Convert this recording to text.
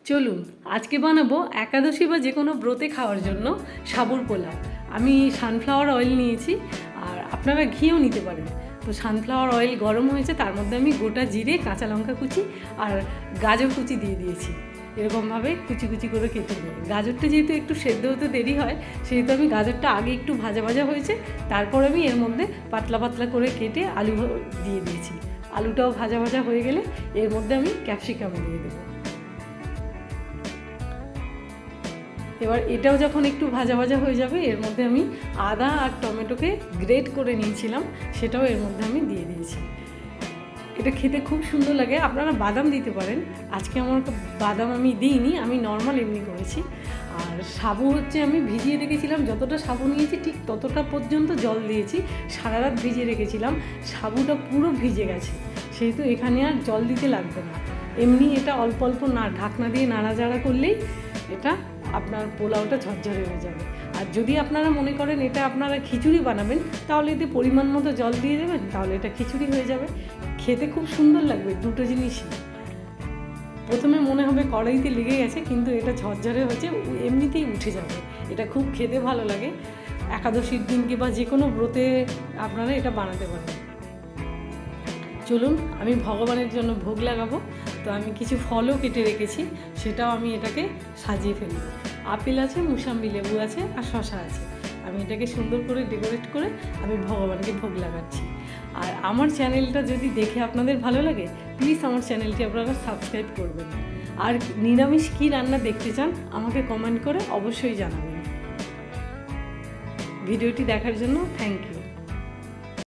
চলুন আজকে বানাবো একাদশী বা যে কোনো ব্রতে খাওয়ার জন্য সাবুর পোলাও। আমি সানফ্লাওয়ার অয়েল নিয়েছি, আর আপনারা ঘিও নিতে পারেন। তো সানফ্লাওয়ার অয়েল গরম হয়েছে, তার মধ্যে আমি গোটা জিরে, কাঁচা লঙ্কা কুচি আর গাজর কুচি দিয়ে দিয়েছি। এরকমভাবে কুচি কুচি করে কেটে দেবো। গাজরটা যেহেতু একটু সেদ্ধ হতে দেরি হয়, সেহেতু আমি গাজরটা আগে একটু ভাজা ভাজা হয়েছে, তারপর আমি এর মধ্যে পাতলা পাতলা করে কেটে আলু দিয়ে দিয়েছি। আলুটাও ভাজা ভাজা হয়ে গেলে এর মধ্যে আমি ক্যাপসিকাম দিয়ে দেবো। এবার এটাও যখন একটু ভাজা ভাজা হয়ে যাবে, এর মধ্যে আমি আদা আর টমেটোকে গ্রেট করে নিয়েছিলাম, সেটাও এর মধ্যে আমি দিয়ে দিয়েছি। এটা খেতে খুব সুন্দর লাগে। আপনারা বাদাম দিতে পারেন। আজকে আমার বাদাম আমি দিইনি, আমি নর্মাল এমনি করেছি। আর সাবু হচ্ছে আমি ভিজিয়ে রেখেছিলাম, যতটা সাবু নিয়েছি ঠিক ততটা পর্যন্ত জল দিয়েছি। সারা রাত ভিজিয়ে রেখেছিলাম, সাবুটা পুরো ভিজে গেছে, সেহেতু এখানে আর জল দিতে লাগবে না। এমনি এটা অল্প অল্প ঢাকনা দিয়ে নাড়াচাড়া করলেই এটা আপনার পোলাওটা ঝরঝরে হয়ে যাবে। আর যদি আপনারা মনে করেন এটা আপনারা খিচুড়ি বানাবেন, তাহলে এতে পরিমাণ মতো জল দিয়ে দেবেন, তাহলে এটা খিচুড়ি হয়ে যাবে। খেতে খুব সুন্দর লাগবে দুটো জিনিসই। প্রথমে মনে হবে কড়াইতে লেগে গেছে, কিন্তু এটা ঝরঝরে হয়েছে, এমনিতেই উঠে যাবে। এটা খুব খেতে ভালো লাগে। একাদশীর দিনকে বা যে কোনো ব্রতে আপনারা এটা বানাতে পারেন। চলুন আমি ভগবানের জন্য ভোগ লাগাবো। তো আমি কিছু ফলও কেটে রেখেছি, সেটাও আমি এটাকে সাজিয়ে ফেলব। আপেল আছে, মুসাম্বি লেবু আছে আর শশা আছে। আমি এটাকে সুন্দর করে ডেকোরেট করে আমি ভগবানকে ভোগ লাগাচ্ছি। আর আমার চ্যানেলটা যদি দেখে আপনাদের ভালো লাগে, প্লিজ আমার চ্যানেলটি আপনারা সাবস্ক্রাইব করবেন। আর নিরামিষ কী রান্না দেখতে চান আমাকে কমেন্ট করে অবশ্যই জানাবেন। ভিডিওটি দেখার জন্য থ্যাংক ইউ।